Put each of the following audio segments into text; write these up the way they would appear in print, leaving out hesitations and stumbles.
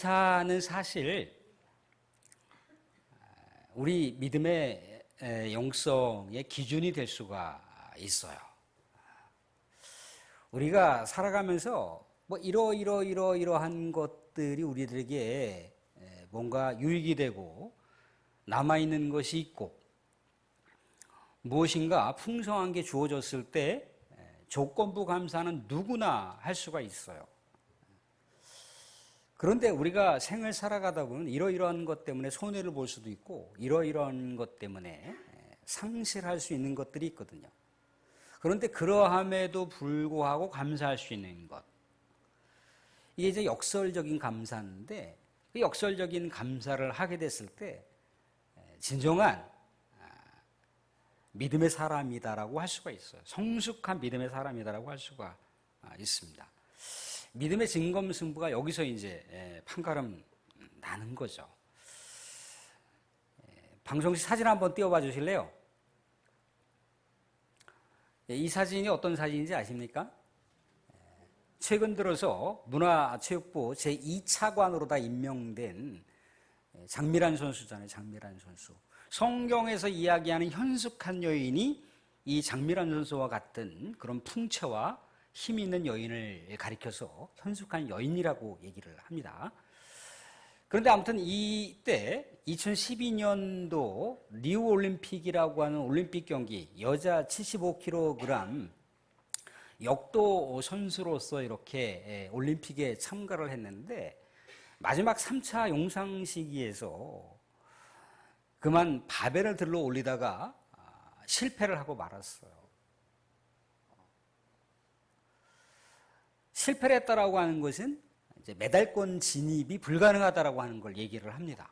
사는 사실 우리 믿음의 영성의 기준이 될 수가 있어요. 우리가 살아가면서 뭐 이러한 것들이 우리들에게 뭔가 유익이 되고 남아있는 것이 있고 무엇인가 풍성한 게 주어졌을 때 조건부 감사는 누구나 할 수가 있어요. 그런데 우리가 생을 살아가다 보면 이러이러한 것 때문에 손해를 볼 수도 있고 이러이러한 것 때문에 상실할 수 있는 것들이 있거든요. 그런데 그러함에도 불구하고 감사할 수 있는 것, 이게 이제 역설적인 감사인데, 그 역설적인 감사를 하게 됐을 때 진정한 믿음의 사람이다라고 할 수가 있어요. 성숙한 믿음의 사람이다라고 할 수가 있습니다. 믿음의 진검승부가 여기서 이제 판가름 나는 거죠. 방송시 사진 한번 띄워봐 주실래요? 이 사진이 어떤 사진인지 아십니까? 최근 들어서 문화체육부 제2차관으로 다 임명된 장미란 선수잖아요. 장미란 선수. 성경에서 이야기하는 현숙한 여인이 이 장미란 선수와 같은 그런 풍채와 힘이 있는 여인을 가리켜서 현숙한 여인이라고 얘기를 합니다. 그런데 아무튼 이때 2012년도 리우 올림픽이라고 하는 올림픽 경기 여자 75kg 역도 선수로서 이렇게 올림픽에 참가를 했는데 마지막 3차 용상 시기에서 그만 바벨을 들러 올리다가 실패를 하고 말았어요. 실패를 했다라고 하는 것은 이제 메달권 진입이 불가능하다라고 하는 걸 얘기를 합니다.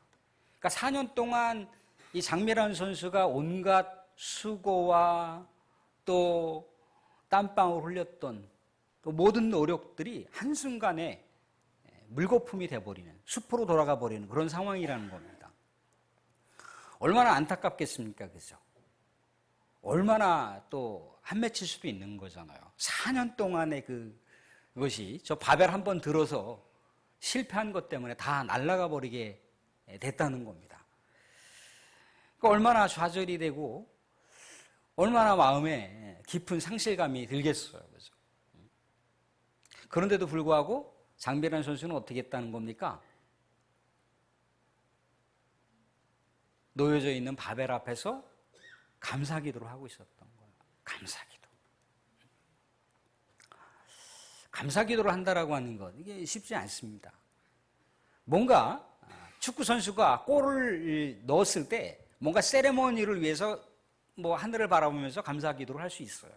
그러니까 4년 동안 이 장미란 선수가 온갖 수고와 또 땀방울 흘렸던 또 모든 노력들이 한순간에 물거품이 돼버리는, 숲으로 돌아가 버리는 그런 상황이라는 겁니다. 얼마나 안타깝겠습니까? 그죠? 얼마나 또 한 맺힐 수도 있는 거잖아요. 4년 동안의 그것이 저 바벨 한 번 들어서 실패한 것 때문에 다 날아가 버리게 됐다는 겁니다. 그러니까 얼마나 좌절이 되고 얼마나 마음에 깊은 상실감이 들겠어요. 그죠? 그런데도 불구하고 장미란 선수는 어떻게 했다는 겁니까? 놓여져 있는 바벨 앞에서 감사기도를 하고 있었던 거예요. 감사기도. 감사기도를 한다라고 하는 것, 이게 쉽지 않습니다. 뭔가 축구 선수가 골을 넣었을 때 뭔가 세레모니를 위해서 뭐 하늘을 바라보면서 감사기도를 할 수 있어요.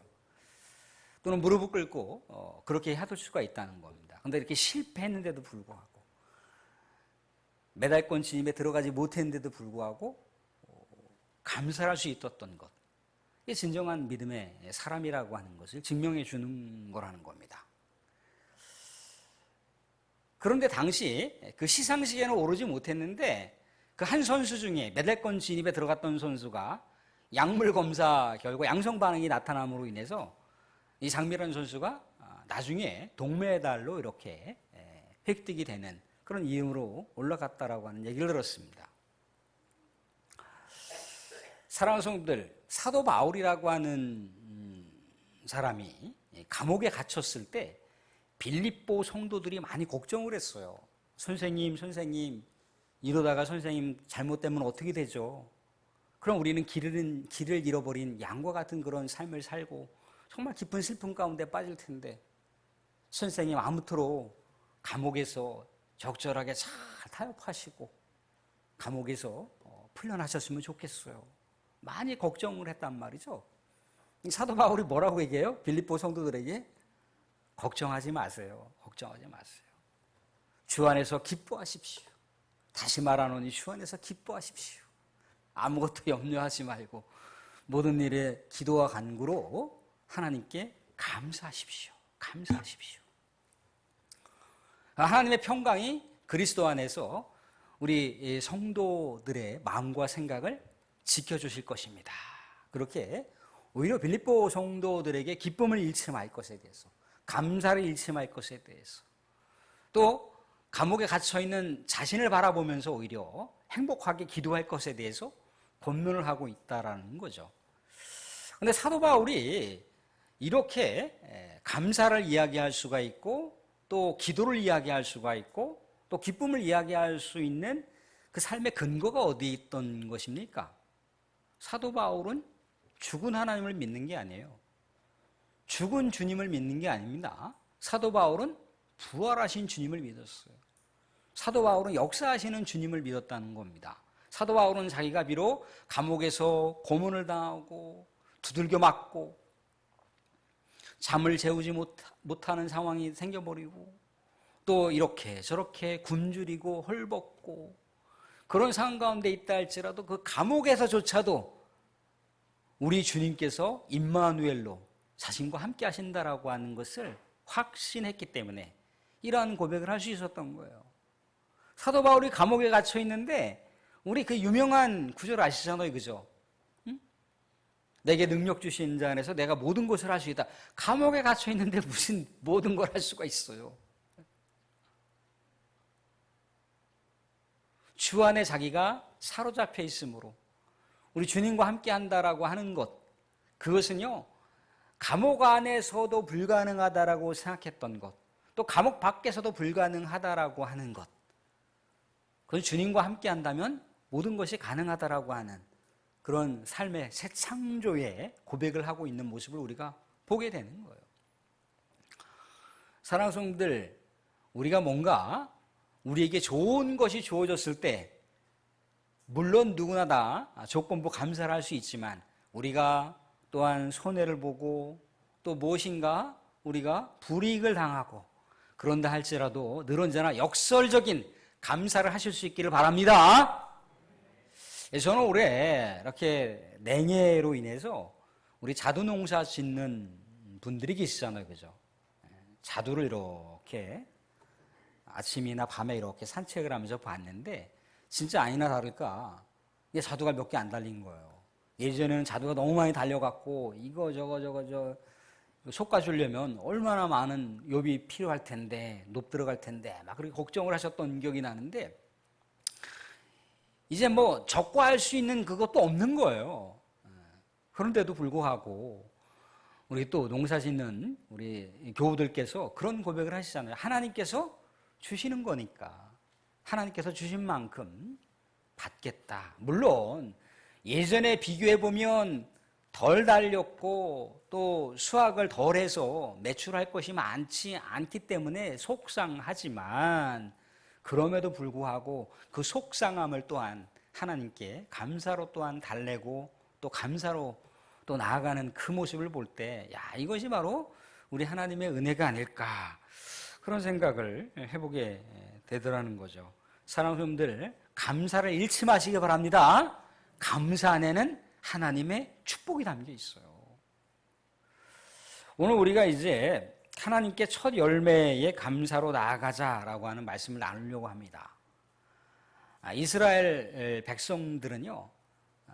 또는 무릎을 꿇고 그렇게 해둘 수가 있다는 겁니다. 그런데 이렇게 실패했는데도 불구하고 메달권 진입에 들어가지 못했는데도 불구하고 감사할 수 있었던 것, 이게 진정한 믿음의 사람이라고 하는 것을 증명해 주는 거라는 겁니다. 그런데 당시 그 시상식에는 오르지 못했는데 그 한 선수 중에 메달권 진입에 들어갔던 선수가 약물 검사 결과 양성 반응이 나타남으로 인해서 이 장미란 선수가 나중에 동메달로 이렇게 획득이 되는 그런 이름으로 올라갔다라고 하는 얘기를 들었습니다. 사랑하는 성도들, 사도 바울이라고 하는 사람이 감옥에 갇혔을 때 빌립보 성도들이 많이 걱정을 했어요. 선생님, 이러다가 선생님 잘못되면 어떻게 되죠? 그럼 우리는 길을 잃어버린 양과 같은 그런 삶을 살고 정말 깊은 슬픔 가운데 빠질 텐데 선생님 아무쪼록 감옥에서 적절하게 잘 타협하시고 감옥에서 풀려나셨으면 좋겠어요. 많이 걱정을 했단 말이죠. 사도 바울이 뭐라고 얘기해요? 빌립보 성도들에게 걱정하지 마세요. 걱정하지 마세요. 주 안에서 기뻐하십시오. 다시 말하노니 주 안에서 기뻐하십시오. 아무것도 염려하지 말고 모든 일에 기도와 간구로 하나님께 감사하십시오. 감사하십시오. 하나님의 평강이 그리스도 안에서 우리 성도들의 마음과 생각을 지켜주실 것입니다. 그렇게 오히려 빌립보 성도들에게 기쁨을 잃지 말 것에 대해서, 감사를 잃지 말 것에 대해서, 또 감옥에 갇혀있는 자신을 바라보면서 오히려 행복하게 기도할 것에 대해서 권면을 하고 있다라는 거죠. 그런데 사도 바울이 이렇게 감사를 이야기할 수가 있고 또 기도를 이야기할 수가 있고 또 기쁨을 이야기할 수 있는 그 삶의 근거가 어디에 있던 것입니까? 사도 바울은 죽은 하나님을 믿는 게 아니에요. 죽은 주님을 믿는 게 아닙니다. 사도 바울은 부활하신 주님을 믿었어요. 사도 바울은 역사하시는 주님을 믿었다는 겁니다. 사도 바울은 자기가 비록 감옥에서 고문을 당하고 두들겨 맞고 잠을 재우지 못하는 상황이 생겨버리고 또 이렇게 저렇게 굶주리고 헐벗고 그런 상황 가운데 있다 할지라도 그 감옥에서조차도 우리 주님께서 임마누엘로 자신과 함께 하신다라고 하는 것을 확신했기 때문에 이러한 고백을 할 수 있었던 거예요. 사도 바울이 감옥에 갇혀 있는데 우리 그 유명한 구절 아시잖아요, 그죠? 응? 내게 능력 주신 자 안에서 내가 모든 것을 할 수 있다. 감옥에 갇혀 있는데 무슨 모든 걸 할 수가 있어요? 주 안에 자기가 사로잡혀 있으므로 우리 주님과 함께 한다라고 하는 것, 그것은요 감옥 안에서도 불가능하다라고 생각했던 것, 또 감옥 밖에서도 불가능하다라고 하는 것, 그건 주님과 함께 한다면 모든 것이 가능하다라고 하는 그런 삶의 새 창조의 고백을 하고 있는 모습을 우리가 보게 되는 거예요. 사랑하는 성도들, 우리가 뭔가 우리에게 좋은 것이 주어졌을 때 물론 누구나 다 조건부 감사를 할 수 있지만 우리가 또한 손해를 보고 또 무엇인가 우리가 불이익을 당하고 그런다 할지라도 늘 언제나 역설적인 감사를 하실 수 있기를 바랍니다. 저는 올해 이렇게 냉해로 인해서 우리 자두농사 짓는 분들이 계시잖아요, 그죠? 자두를 이렇게 아침이나 밤에 이렇게 산책을 하면서 봤는데 진짜 아니나 다를까 이게 자두가 몇 개 안 달린 거예요. 예전에는 자두가 너무 많이 달려갖고 이거 저거 솎아주려면 얼마나 많은 욥이 필요할 텐데 높 들어갈 텐데 막 그렇게 걱정을 하셨던 기억이 나는데 이제 뭐 적과할 수 있는 그것도 없는 거예요. 그런데도 불구하고 우리 또 농사 짓는 우리 교우들께서 그런 고백을 하시잖아요. 하나님께서 주시는 거니까 하나님께서 주신 만큼 받겠다. 물론 예전에 비교해보면 덜 달렸고 또 수확을 덜 해서 매출할 것이 많지 않기 때문에 속상하지만 그럼에도 불구하고 그 속상함을 또한 하나님께 감사로 또한 달래고 또 감사로 또 나아가는 그 모습을 볼 때 야, 이것이 바로 우리 하나님의 은혜가 아닐까 그런 생각을 해보게 되더라는 거죠. 사랑하는 여러분들, 감사를 잃지 마시기 바랍니다. 감사 안에는 하나님의 축복이 담겨 있어요. 오늘 우리가 이제 하나님께 첫 열매의 감사로 나아가자라고 하는 말씀을 나누려고 합니다. 이스라엘 백성들은요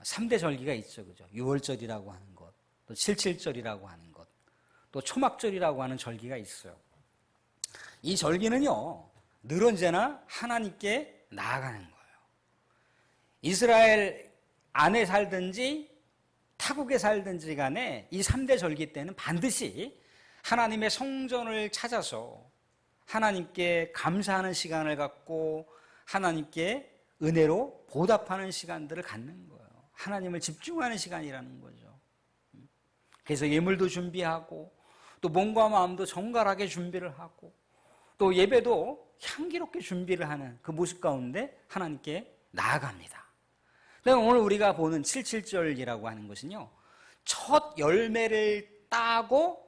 3대 절기가 있죠, 그죠? 유월절이라고 하는 것, 또 칠칠절이라고 하는 것, 또 초막절이라고 하는 절기가 있어요. 이 절기는요 늘 언제나 하나님께 나아가는 거예요. 이스라엘 안에 살든지 타국에 살든지 간에 이 3대 절기 때는 반드시 하나님의 성전을 찾아서 하나님께 감사하는 시간을 갖고 하나님께 은혜로 보답하는 시간들을 갖는 거예요. 하나님을 집중하는 시간이라는 거죠. 그래서 예물도 준비하고 또 몸과 마음도 정갈하게 준비를 하고 또 예배도 향기롭게 준비를 하는 그 모습 가운데 하나님께 나아갑니다. 오늘 우리가 보는 칠칠절이라고 하는 것은요 첫 열매를 따고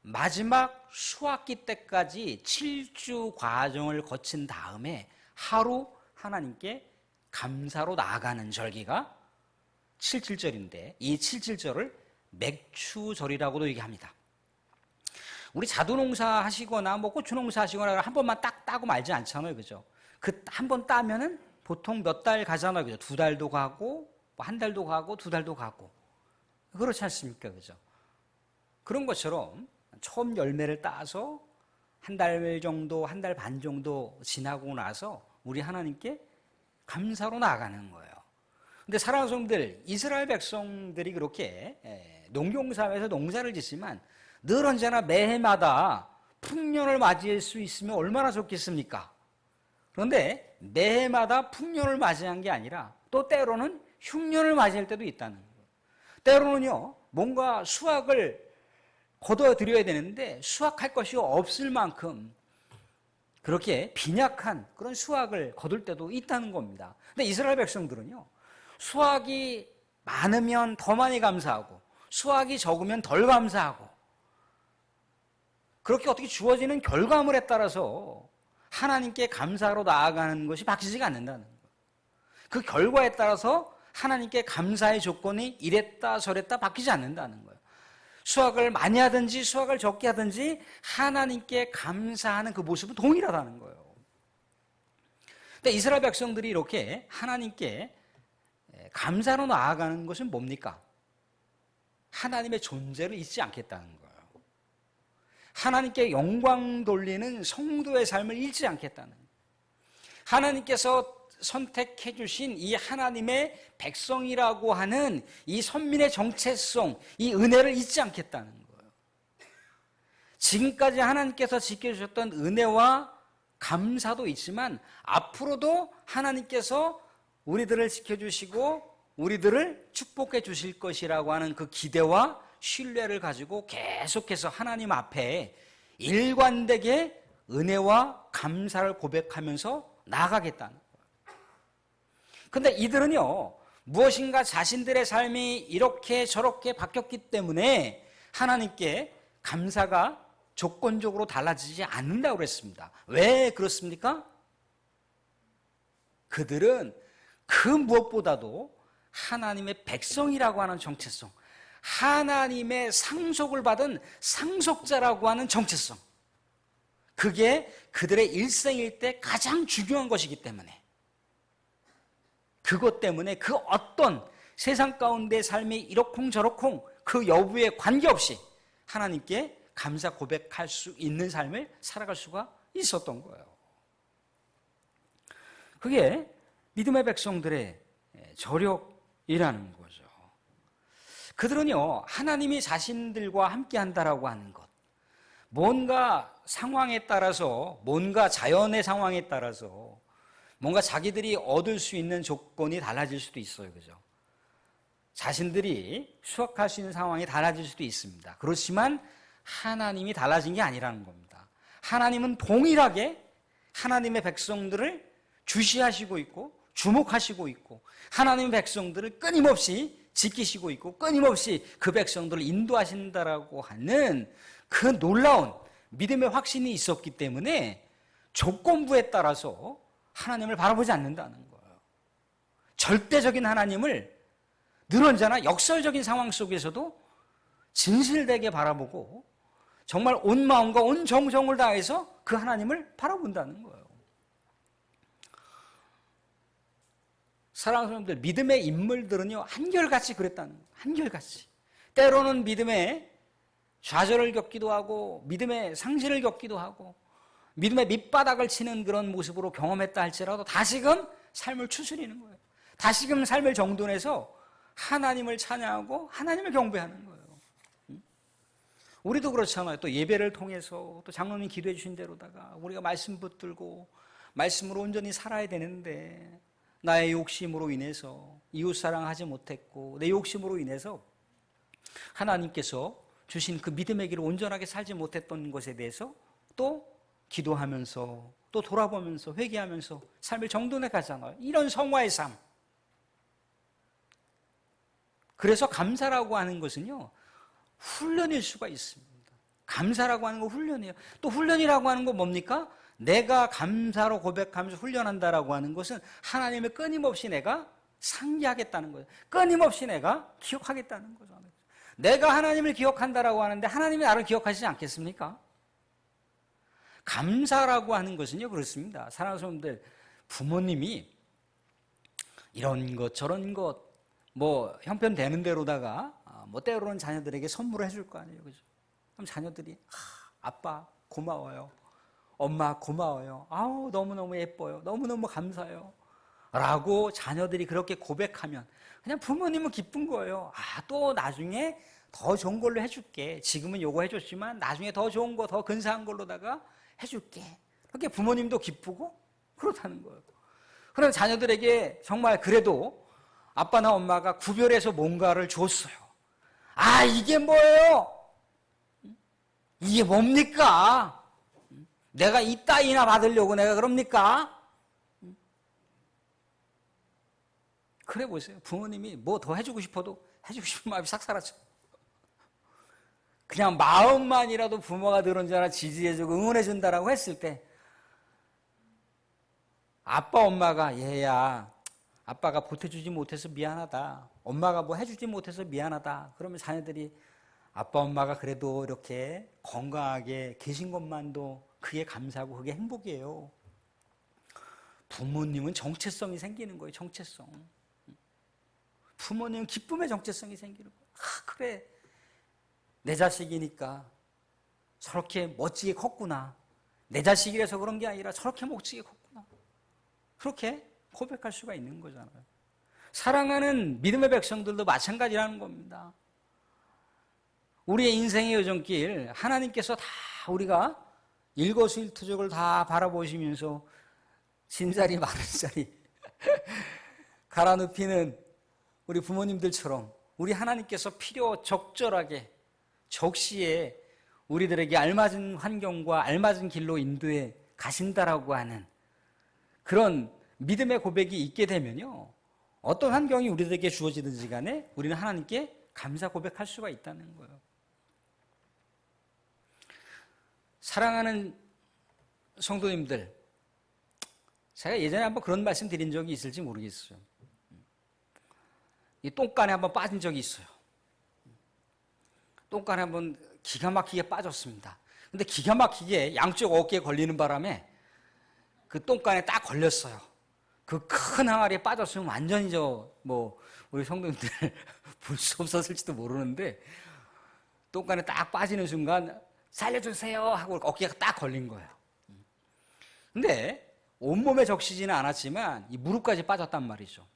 마지막 수확기 때까지 7주 과정을 거친 다음에 하루 하나님께 감사로 나아가는 절기가 칠칠절인데 이 칠칠절을 맥추절이라고도 얘기합니다. 우리 자두농사 하시거나 뭐 고추농사 하시거나 한 번만 딱 따고 말지 않잖아요, 그죠? 그 한 번 따면은 보통 몇 달 가잖아요, 그죠? 2달도 가고 뭐 1달도 가고 2달도 가고 그렇지 않습니까, 그죠? 그런 것처럼 처음 열매를 따서 한 달 정도, 한 달 반 정도 지나고 나서 우리 하나님께 감사로 나아가는 거예요. 근데 사랑하는 성도들, 이스라엘 백성들이 그렇게 농경사회에서 농사를 짓지만 늘 언제나 매해마다 풍년을 맞이할 수 있으면 얼마나 좋겠습니까? 그런데 매해마다 풍년을 맞이한 게 아니라 또 때로는 흉년을 맞이할 때도 있다는 거예요. 때로는요, 뭔가 수확을 거둬들여야 되는데 수확할 것이 없을 만큼 그렇게 빈약한 그런 수확을 거둘 때도 있다는 겁니다. 근데 이스라엘 백성들은요, 수확이 많으면 더 많이 감사하고 수확이 적으면 덜 감사하고 그렇게 어떻게 주어지는 결과물에 따라서 하나님께 감사로 나아가는 것이 바뀌지가 않는다는 거예요. 그 결과에 따라서 하나님께 감사의 조건이 이랬다 저랬다 바뀌지 않는다는 거예요. 수확을 많이 하든지 수확을 적게 하든지 하나님께 감사하는 그 모습은 동일하다는 거예요. 근데 이스라엘 백성들이 이렇게 하나님께 감사로 나아가는 것은 뭡니까? 하나님의 존재를 잊지 않겠다는 거예요. 하나님께 영광 돌리는 성도의 삶을 잃지 않겠다는 거예요. 하나님께서 선택해 주신 이 하나님의 백성이라고 하는 이 선민의 정체성, 이 은혜를 잊지 않겠다는 거예요. 지금까지 하나님께서 지켜주셨던 은혜와 감사도 있지만 앞으로도 하나님께서 우리들을 지켜주시고 우리들을 축복해 주실 것이라고 하는 그 기대와 신뢰를 가지고 계속해서 하나님 앞에 일관되게 은혜와 감사를 고백하면서 나아가겠다는 거예요. 근데 이들은요, 무엇인가 자신들의 삶이 이렇게 저렇게 바뀌었기 때문에 하나님께 감사가 조건적으로 달라지지 않는다고 그랬습니다. 왜 그렇습니까? 그들은 그 무엇보다도 하나님의 백성이라고 하는 정체성, 하나님의 상속을 받은 상속자라고 하는 정체성, 그게 그들의 일생일 때 가장 중요한 것이기 때문에 그것 때문에 그 어떤 세상 가운데 삶이 이러쿵저러쿵 그 여부에 관계없이 하나님께 감사 고백할 수 있는 삶을 살아갈 수가 있었던 거예요. 그게 믿음의 백성들의 저력이라는 거죠. 그들은요, 하나님이 자신들과 함께 한다라고 하는 것, 뭔가 상황에 따라서, 뭔가 자연의 상황에 따라서 뭔가 자기들이 얻을 수 있는 조건이 달라질 수도 있어요. 그죠? 자신들이 수확할 수 있는 상황이 달라질 수도 있습니다. 그렇지만 하나님이 달라진 게 아니라는 겁니다. 하나님은 동일하게 하나님의 백성들을 주시하시고 있고 주목하시고 있고 하나님의 백성들을 끊임없이 지키시고 있고 끊임없이 그 백성들을 인도하신다라고 하는 그 놀라운 믿음의 확신이 있었기 때문에 조건부에 따라서 하나님을 바라보지 않는다는 거예요. 절대적인 하나님을 늘 언제나 역설적인 상황 속에서도 진실되게 바라보고 정말 온 마음과 온 정성을 다해서 그 하나님을 바라본다는 거예요. 사랑하는 사람들, 믿음의 인물들은요, 한결같이 그랬다는 거예요. 한결같이. 때로는 믿음의 좌절을 겪기도 하고 믿음의 상실을 겪기도 하고 믿음의 밑바닥을 치는 그런 모습으로 경험했다 할지라도 다시금 삶을 추스리는 거예요. 다시금 삶을 정돈해서 하나님을 찬양하고 하나님을 경배하는 거예요. 우리도 그렇잖아요. 또 예배를 통해서 또 장로님 기도해 주신 대로다가 우리가 말씀 붙들고 말씀으로 온전히 살아야 되는데 나의 욕심으로 인해서 이웃사랑하지 못했고 내 욕심으로 인해서 하나님께서 주신 그 믿음의 길을 온전하게 살지 못했던 것에 대해서 또 기도하면서 또 돌아보면서 회개하면서 삶을 정돈해 가잖아요. 이런 성화의 삶. 그래서 감사라고 하는 것은요, 훈련일 수가 있습니다. 감사라고 하는 거 훈련이에요. 또 훈련이라고 하는 건 뭡니까? 내가 감사로 고백하면서 훈련한다라고 하는 것은 하나님을 끊임없이 내가 상기하겠다는 거예요. 끊임없이 내가 기억하겠다는 거잖아요. 내가 하나님을 기억한다라고 하는데 하나님이 나를 기억하시지 않겠습니까? 감사라고 하는 것은요, 그렇습니다. 사랑하는 사람들, 부모님이 이런 것 저런 것 뭐 형편되는 대로다가 뭐 때로는 자녀들에게 선물을 해줄 거 아니에요. 그죠? 그럼 자녀들이 아빠 고마워요. 엄마 고마워요. 아우 너무너무 예뻐요. 너무너무 감사해요. 라고 자녀들이 그렇게 고백하면 그냥 부모님은 기쁜 거예요. 아, 또 나중에 더 좋은 걸로 해줄게. 지금은 요거 해줬지만 나중에 더 좋은 거, 더 근사한 걸로다가 해줄게. 그렇게 부모님도 기쁘고 그렇다는 거예요. 그럼 자녀들에게 정말 그래도 아빠나 엄마가 구별해서 뭔가를 줬어요. 아, 이게 뭐예요? 이게 뭡니까? 내가 이 따위나 받으려고 내가 그럽니까? 그래 보세요. 부모님이 뭐 더 해주고 싶어도 해주고 싶은 마음이 싹 사라져. 그냥 마음만이라도 부모가 들은 자나 지지해주고 응원해준다라고 했을 때 아빠 엄마가 얘야 아빠가 보태주지 못해서 미안하다. 엄마가 뭐 해주지 못해서 미안하다. 그러면 자녀들이 아빠 엄마가 그래도 이렇게 건강하게 계신 것만도 그게 감사하고 그게 행복이에요. 부모님은 정체성이 생기는 거예요. 정체성. 부모님은 기쁨의 정체성이 생기는 거예요. 아, 그래. 내 자식이니까 저렇게 멋지게 컸구나. 내 자식이라서 그런 게 아니라 저렇게 멋지게 컸구나. 그렇게 고백할 수가 있는 거잖아요. 사랑하는 믿음의 백성들도 마찬가지라는 겁니다. 우리의 인생의 여정길 하나님께서 다 우리가 일거수일투족을 다 바라보시면서 진자리 마른자리 갈아 눕히는 우리 부모님들처럼 우리 하나님께서 필요 적절하게 적시에 우리들에게 알맞은 환경과 알맞은 길로 인도해 가신다라고 하는 그런 믿음의 고백이 있게 되면요, 어떤 환경이 우리들에게 주어지든지 간에 우리는 하나님께 감사 고백할 수가 있다는 거예요. 사랑하는 성도님들, 제가 예전에 한번 그런 말씀 드린 적이 있을지 모르겠어요. 이 똥간에 한번 빠진 적이 있어요. 똥간에 한번 기가 막히게 빠졌습니다. 근데 기가 막히게 양쪽 어깨에 걸리는 바람에 그 똥간에 딱 걸렸어요. 그 큰 항아리에 빠졌으면 완전히 우리 성도님들 볼 수 없었을지도 모르는데 똥간에 딱 빠지는 순간 살려주세요 하고 어깨가 딱 걸린 거예요. 근데 온몸에 적시지는 않았지만 이 무릎까지 빠졌단 말이죠.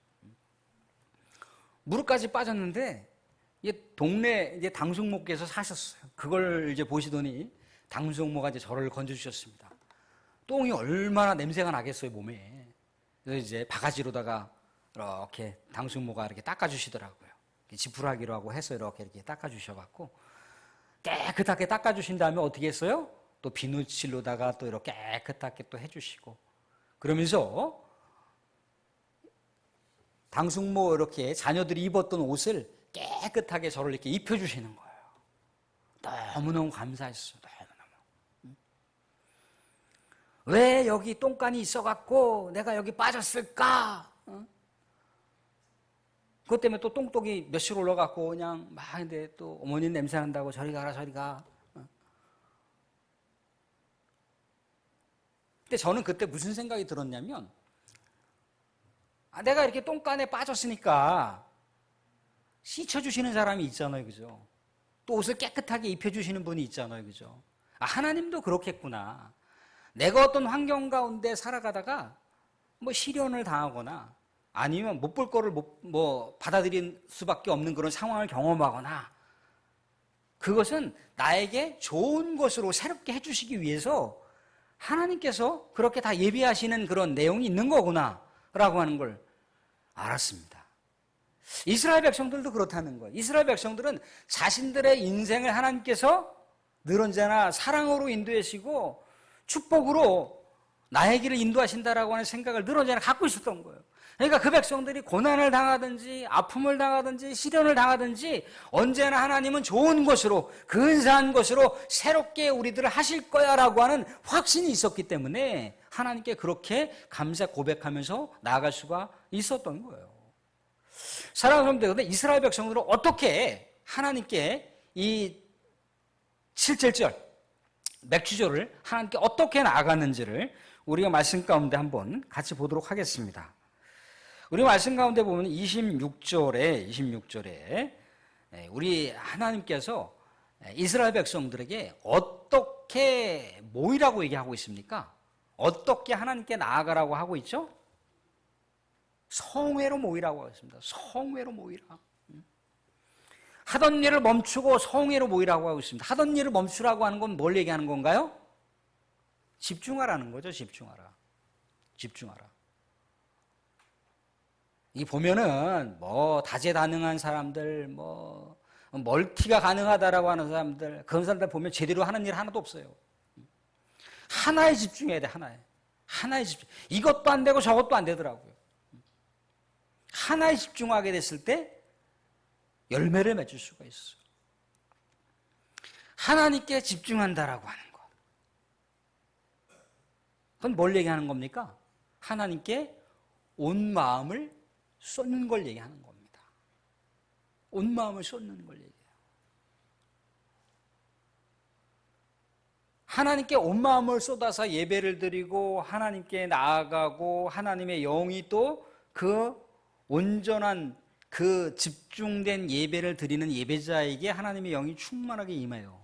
무릎까지 빠졌는데 동네 이제 당숙모께서 사셨어요. 그걸 이제 보시더니 당숙모가 이제 저를 건져주셨습니다. 똥이 얼마나 냄새가 나겠어요, 몸에. 그래서 이제 바가지로다가 이렇게 당숙모가 이렇게 닦아주시더라고요. 지푸라기로 하고 해서 이렇게 닦아주셔갖고 깨끗하게 닦아주신 다음에 어떻게 했어요? 또 비누칠로다가 또 이렇게 깨끗하게 또 해주시고 그러면서 당숙모 이렇게 자녀들이 입었던 옷을 깨끗하게 저를 이렇게 입혀주시는 거예요. 너무너무 감사했어요. 너무너무. 왜 여기 똥간이 있어갖고 내가 여기 빠졌을까? 그것 때문에 또 똥독이 몇씩 올라갖고 그냥 막 근데 또 어머니 냄새 난다고 저리 가라 저리 가. 근데 저는 그때 무슨 생각이 들었냐면 내가 이렇게 똥간에 빠졌으니까 씻어주시는 사람이 있잖아요. 그죠? 또 옷을 깨끗하게 입혀주시는 분이 있잖아요. 그죠? 하나님도 그렇겠구나. 내가 어떤 환경 가운데 살아가다가 시련을 당하거나 아니면 못 볼 거를 받아들일 수밖에 없는 그런 상황을 경험하거나 그것은 나에게 좋은 것으로 새롭게 해주시기 위해서 하나님께서 그렇게 다 예비하시는 그런 내용이 있는 거구나 라고 하는 걸 알았습니다. 이스라엘 백성들도 그렇다는 거예요. 이스라엘 백성들은 자신들의 인생을 하나님께서 늘 언제나 사랑으로 인도하시고 축복으로 나의 길을 인도하신다라고 하는 생각을 늘 언제나 갖고 있었던 거예요. 그러니까 그 백성들이 고난을 당하든지 아픔을 당하든지 시련을 당하든지 언제나 하나님은 좋은 것으로 근사한 것으로 새롭게 우리들을 하실 거야 라고 하는 확신이 있었기 때문에 하나님께 그렇게 감사 고백하면서 나아갈 수가 있었던 거예요. 사랑하는 여러분들, 그런데 이스라엘 백성들은 어떻게 하나님께 이 7절절 맥주절을 하나님께 어떻게 나아갔는지를 우리가 말씀 가운데 한번 같이 보도록 하겠습니다. 우리 말씀 가운데 보면 26절에 우리 하나님께서 이스라엘 백성들에게 어떻게 모이라고 얘기하고 있습니까? 어떻게 하나님께 나아가라고 하고 있죠? 성회로 모이라고 하고 있습니다. 성회로 모이라. 하던 일을 멈추고 성회로 모이라고 하고 있습니다. 하던 일을 멈추라고 하는 건 뭘 얘기하는 건가요? 집중하라는 거죠. 집중하라. 집중하라. 이 보면은 뭐 다재다능한 사람들, 뭐 멀티가 가능하다라고 하는 사람들, 그런 사람들 보면 제대로 하는 일 하나도 없어요. 하나에 집중해야 돼. 하나에 집중. 이것도 안 되고 저것도 안 되더라고요. 하나에 집중하게 됐을 때 열매를 맺을 수가 있어요. 하나님께 집중한다라고 하는 것. 그건 뭘 얘기하는 겁니까? 하나님께 온 마음을 쏟는 걸 얘기하는 겁니다. 온 마음을 쏟는 걸 얘기해요. 하나님께 온 마음을 쏟아서 예배를 드리고 하나님께 나아가고 하나님의 영이 또 그 온전한 그 집중된 예배를 드리는 예배자에게 하나님의 영이 충만하게 임해요.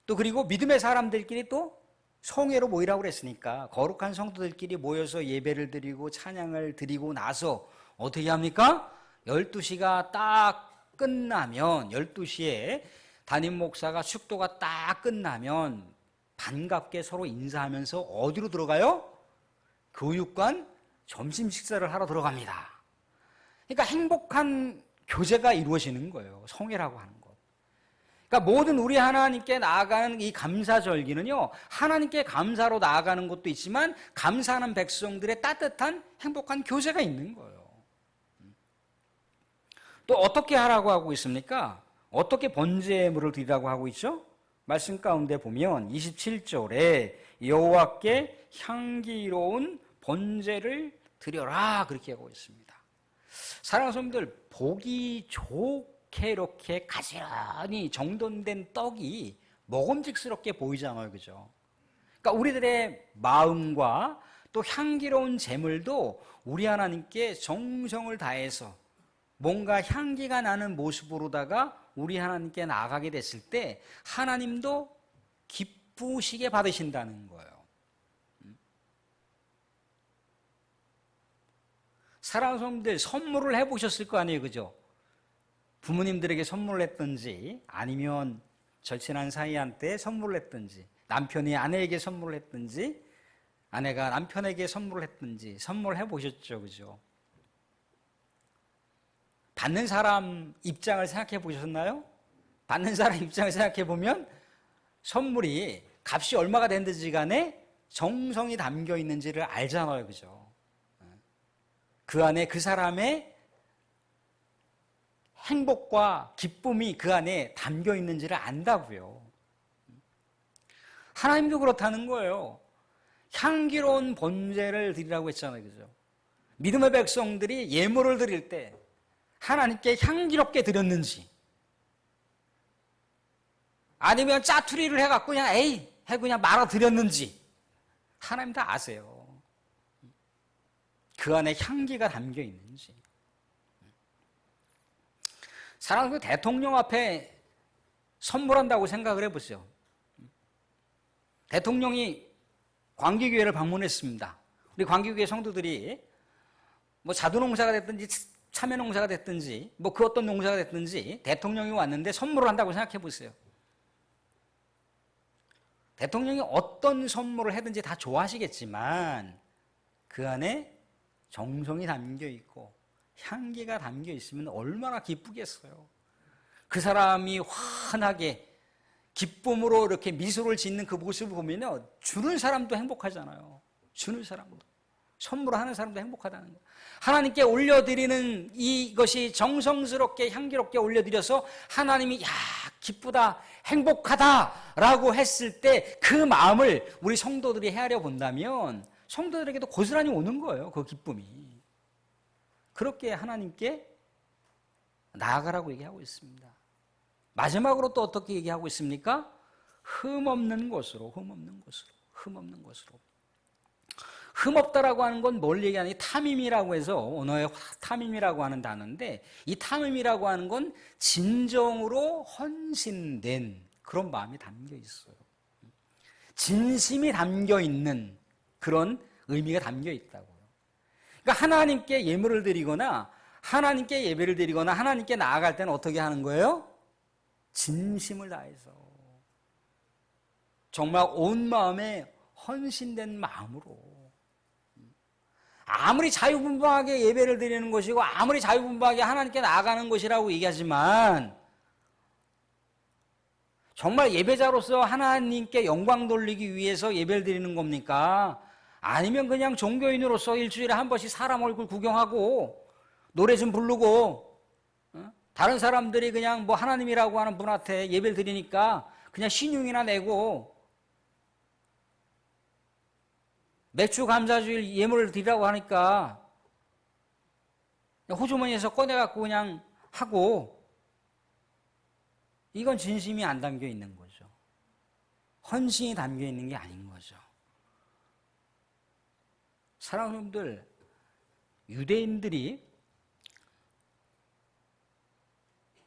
또 그리고 믿음의 사람들끼리 또 성회로 모이라고 그랬으니까 거룩한 성도들끼리 모여서 예배를 드리고 찬양을 드리고 나서 어떻게 합니까? 12시가 딱 끝나면 12시에 담임 목사가 축도가 딱 끝나면 반갑게 서로 인사하면서 어디로 들어가요? 교육관 점심 식사를 하러 들어갑니다. 그러니까 행복한 교제가 이루어지는 거예요. 성회라고 하는 것. 그러니까 모든 우리 하나님께 나아가는 이 감사절기는요, 하나님께 감사로 나아가는 것도 있지만 감사하는 백성들의 따뜻한 행복한 교제가 있는 거예요. 또 어떻게 하라고 하고 있습니까? 어떻게 번제물을 드리라고 하고 있죠? 말씀 가운데 보면 27절에 여호와께 향기로운 번제를 드려라 그렇게 하고 있습니다. 사랑하는 성도들, 보기 좋게 이렇게 가지런히 정돈된 떡이 먹음직스럽게 보이잖아요, 그죠? 그러니까 우리들의 마음과 또 향기로운 제물도 우리 하나님께 정성을 다해서 뭔가 향기가 나는 모습으로다가 우리 하나님께 나아가게 됐을 때 하나님도 기쁘시게 받으신다는 거예요. 사랑하는 성도들, 선물을 해보셨을 거 아니에요, 그죠? 부모님들에게 선물을 했든지 아니면 절친한 사이한테 선물을 했든지 남편이 아내에게 선물을 했든지 아내가 남편에게 선물을 했든지 선물을 해보셨죠, 그죠? 받는 사람 입장을 생각해 보셨나요? 받는 사람 입장을 생각해 보면 선물이 값이 얼마가 됐든지 간에 정성이 담겨 있는지를 알잖아요, 그죠? 그 안에 그 사람의 행복과 기쁨이 그 안에 담겨 있는지를 안다고요. 하나님도 그렇다는 거예요. 향기로운 번제를 드리라고 했잖아요, 그죠? 믿음의 백성들이 예물을 드릴 때 하나님께 향기롭게 드렸는지 아니면 짜투리를 해갖고 그냥 에이 해 그냥 말아 드렸는지 하나님 다 아세요. 그 안에 향기가 담겨 있는지. 사랑하는 대통령 앞에 선물한다고 생각을 해보세요. 대통령이 광기교회를 방문했습니다. 우리 광기교회 성도들이 뭐 자두농사가 됐든지 참외농사가 됐든지 뭐 그 어떤 농사가 됐든지 대통령이 왔는데 선물을 한다고 생각해 보세요. 대통령이 어떤 선물을 하든지 다 좋아하시겠지만 그 안에 정성이 담겨 있고 향기가 담겨 있으면 얼마나 기쁘겠어요. 그 사람이 환하게 기쁨으로 이렇게 미소를 짓는 그 모습을 보면요, 주는 사람도 행복하잖아요. 주는 사람도, 선물하는 사람도 행복하다는 거예요. 하나님께 올려드리는 이것이 정성스럽게 향기롭게 올려드려서 하나님이 야 기쁘다 행복하다라고 했을 때 그 마음을 우리 성도들이 헤아려 본다면 성도들에게도 고스란히 오는 거예요. 그 기쁨이. 그렇게 하나님께 나아가라고 얘기하고 있습니다. 마지막으로 또 어떻게 얘기하고 있습니까? 흠없는 것으로, 흠없는 것으로, 흠없는 것으로. 흠없다라고 하는 건 뭘 얘기하니? 탐임이라고 해서 언어의 탐임이라고 하는 단어인데 이 탐임이라고 하는 건 진정으로 헌신된 그런 마음이 담겨 있어요. 진심이 담겨 있는 그런 의미가 담겨 있다고요. 그러니까 하나님께 예물을 드리거나 하나님께 예배를 드리거나 하나님께 나아갈 때는 어떻게 하는 거예요? 진심을 다해서 정말 온 마음에 헌신된 마음으로 아무리 자유분방하게 예배를 드리는 것이고 아무리 자유분방하게 하나님께 나아가는 것이라고 얘기하지만 정말 예배자로서 하나님께 영광 돌리기 위해서 예배를 드리는 겁니까? 아니면 그냥 종교인으로서 일주일에 한 번씩 사람 얼굴 구경하고 노래 좀 부르고 다른 사람들이 그냥 뭐 하나님이라고 하는 분한테 예배를 드리니까 그냥 신용이나 내고 맥주 감사주일 예물을 드리라고 하니까 호주머니에서 꺼내갖고 그냥 하고 이건 진심이 안 담겨 있는 거죠. 헌신이 담겨 있는 게 아닌 거죠. 사랑하는 분들, 유대인들이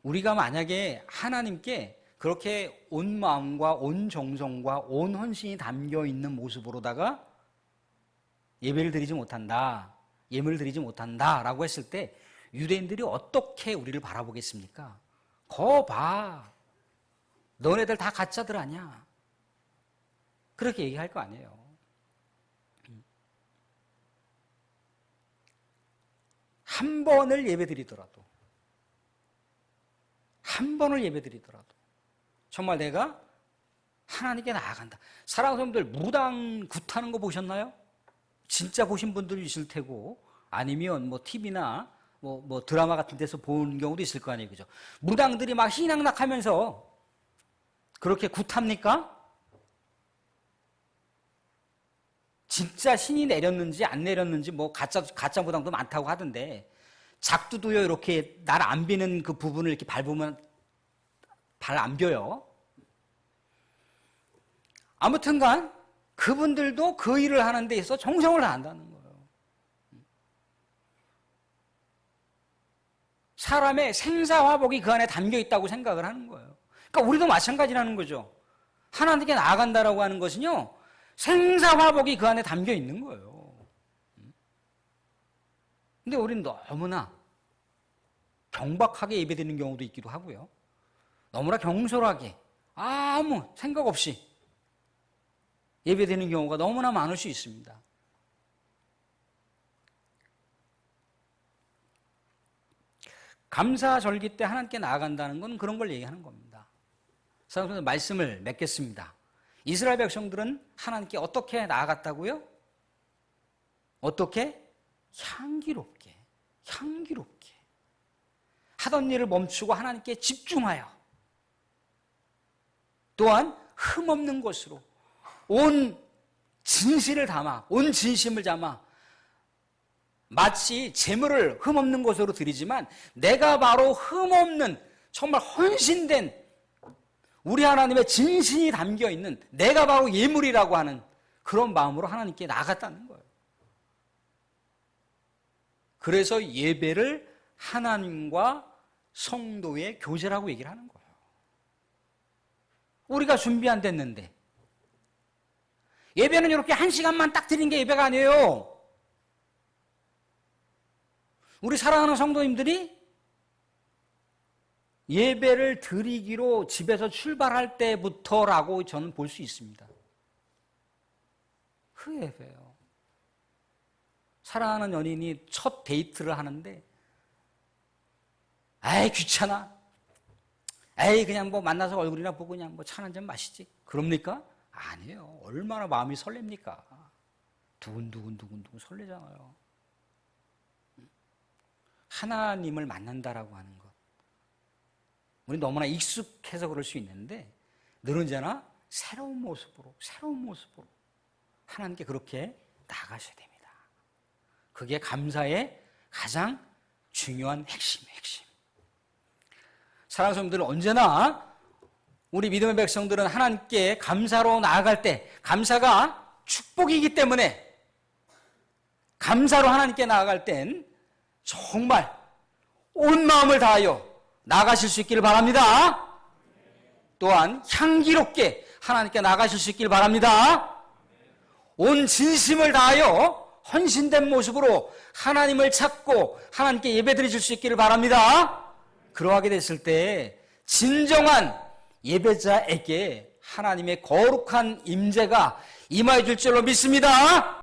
우리가 만약에 하나님께 그렇게 온 마음과 온 정성과 온 헌신이 담겨 있는 모습으로다가 예배를 드리지 못한다, 예물을 드리지 못한다 라고 했을 때 유대인들이 어떻게 우리를 바라보겠습니까? 거 봐, 너네들 다 가짜들 아니야, 그렇게 얘기할 거 아니에요. 한 번을 예배드리더라도 정말 내가 하나님께 나아간다. 사랑하는 분들, 무당 굿하는 거 보셨나요? 진짜 보신 분들이 있을 테고 아니면 뭐 TV나 뭐 드라마 같은 데서 본 경우도 있을 거 아니에요, 그죠? 무당들이 막 희낙낙하면서 그렇게 굿합니까? 진짜 신이 내렸는지 안 내렸는지 뭐 가짜 무당도 많다고 하던데 작두도요 이렇게 날 안 비는 그 부분을 이렇게 밟으면 발 안 벼요. 아무튼간 그분들도 그 일을 하는 데 있어서 정성을 다한다는 거예요. 사람의 생사화복이 그 안에 담겨 있다고 생각을 하는 거예요. 그러니까 우리도 마찬가지라는 거죠. 하나님께 나아간다라고 하는 것은요, 생사화복이 그 안에 담겨 있는 거예요. 근데 우리는 너무나 경박하게 예배드리는 경우도 있기도 하고요. 너무나 경솔하게 아무 생각 없이 예배드리는 경우가 너무나 많을 수 있습니다. 감사절기 때 하나님께 나아간다는 건 그런 걸 얘기하는 겁니다. 사랑하는 말씀을 맺겠습니다. 이스라엘 백성들은 하나님께 어떻게 나아갔다고요? 어떻게? 향기롭게 하던 일을 멈추고 하나님께 집중하여 또한 흠없는 것으로 온 진실을 담아, 온 진심을 담아 마치 재물을 흠없는 것으로 드리지만 내가 바로 흠없는 정말 헌신된 우리 하나님의 진심이 담겨있는 내가 바로 예물이라고 하는 그런 마음으로 하나님께 나아갔다는 거예요. 그래서 예배를 하나님과 성도의 교제라고 얘기를 하는 거예요. 우리가 준비 안 됐는데 예배는 이렇게 1시간만 딱 드리는 게 예배가 아니에요. 우리 사랑하는 성도님들이 예배를 드리기로 집에서 출발할 때부터라고 저는 볼 수 있습니다. 그 예배예요. 사랑하는 연인이 첫 데이트를 하는데 에이 귀찮아, 에이 그냥 뭐 만나서 얼굴이나 보고 그냥 뭐 차 한잔 마시지, 그럽니까? 아니에요. 얼마나 마음이 설렙니까? 두근두근 설레잖아요. 하나님을 만난다라고 하는 것, 우리 너무나 익숙해서 그럴 수 있는데 늘 언제나 새로운 모습으로 하나님께 그렇게 나가셔야 됩니다. 그게 감사의 가장 중요한 핵심. 사랑하는 성도들은 언제나 우리 믿음의 백성들은 하나님께 감사로 나아갈 때, 감사가 축복이기 때문에 감사로 하나님께 나아갈 땐 정말 온 마음을 다하여 나아가실 수 있기를 바랍니다. 또한 향기롭게 하나님께 나아가실 수 있기를 바랍니다. 온 진심을 다하여 헌신된 모습으로 하나님을 찾고 하나님께 예배드리실 수 있기를 바랍니다. 그러하게 됐을 때 진정한 예배자에게 하나님의 거룩한 임재가 임하여 줄 줄로 믿습니다.